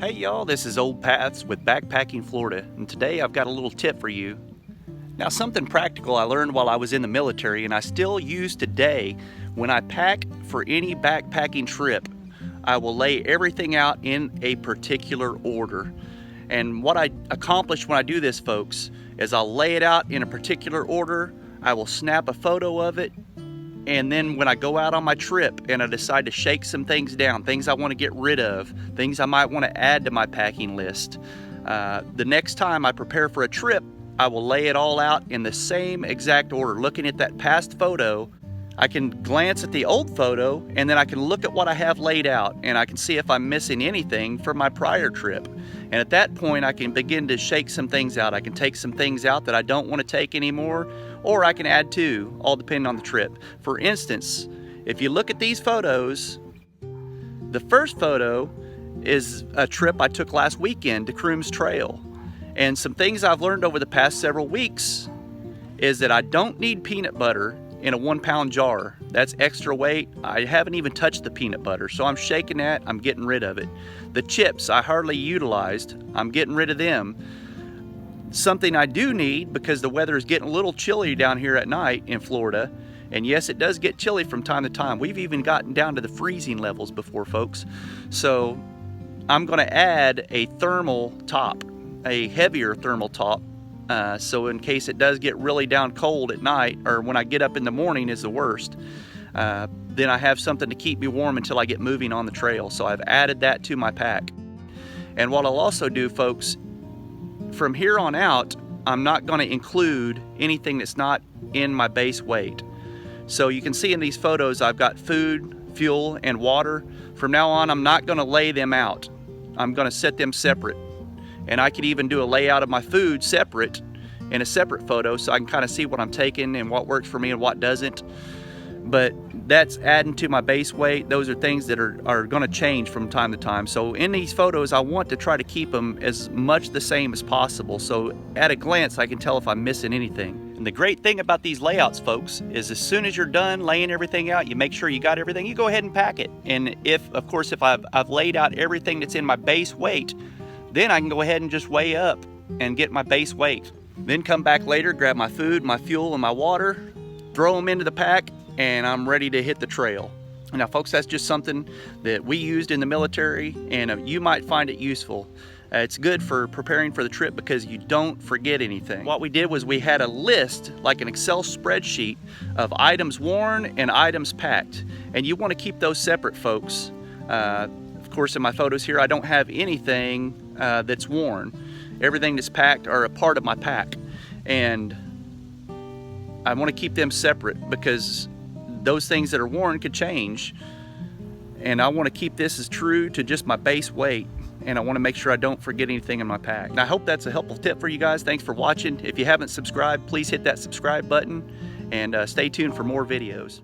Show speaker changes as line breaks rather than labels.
Hey y'all, this is Old Paths with Backpacking Florida, and today I've got a little tip for you. Now, something practical I learned while I was in the military and I still use today. When I pack for any backpacking trip, I will lay everything out in a particular order. And what I accomplish when I do this, folks, is I'll lay it out in a particular order, I will snap a photo of it, and then when I go out on my trip and I decide to shake some things down, things I want to get rid of, things I might want to add to my packing list, the next time I prepare for a trip, I will lay it all out in the same exact order. Looking at that past photo, I can glance at the old photo and then I can look at what I have laid out and I can see if I'm missing anything from my prior trip. And at that point, I can begin to shake some things out. I can take some things out that I don't want to take anymore, or I can add to, all depending on the trip. For instance, if you look at these photos, the first photo is a trip I took last weekend to Crooms Trail. And some things I've learned over the past several weeks is that I don't need peanut butter in a 1-pound jar. That's extra weight. I haven't even touched the peanut butter, so I'm shaking that, I'm getting rid of it. The chips I hardly utilized, I'm getting rid of them. Something I do need, because the weather is getting a little chilly down here at night in Florida, and yes, it does get chilly from time to time. We've even gotten down to the freezing levels before, folks. So I'm gonna add a thermal top, a heavier thermal top, so in case it does get really down cold at night, or when I get up in the morning is the worst, then I have something to keep me warm until I get moving on the trail. So I've added that to my pack. And what I'll also do, folks, from here on out, I'm not going to include anything that's not in my base weight. So you can see in these photos I've got food, fuel, and water. From now on, I'm not going to lay them out. I'm going to set them separate. And I could even do a layout of my food separate in a separate photo, so I can kind of see what I'm taking and what works for me and what doesn't. But that's adding to my base weight. Those are things that are going to change from time to time. So in these photos, I want to try to keep them as much the same as possible. So at a glance, I can tell if I'm missing anything. And the great thing about these layouts, folks, is as soon as you're done laying everything out, you make sure you got everything, you go ahead and pack it. And if I've laid out everything that's in my base weight, then I can go ahead and just weigh up and get my base weight. Then come back later, grab my food, my fuel, and my water, throw them into the pack, and I'm ready to hit the trail. Now, folks, that's just something that we used in the military, and you might find it useful. It's good for preparing for the trip because you don't forget anything. What we did was we had a list, like an Excel spreadsheet, of items worn and items packed. And you want to keep those separate, folks. Of course, in my photos here, I don't have anything that's worn. Everything that's packed are a part of my pack. And I want to keep them separate because those things that are worn could change. And I want to keep this as true to just my base weight. And I want to make sure I don't forget anything in my pack. And I hope that's a helpful tip for you guys. Thanks for watching. If you haven't subscribed, please hit that subscribe button and stay tuned for more videos.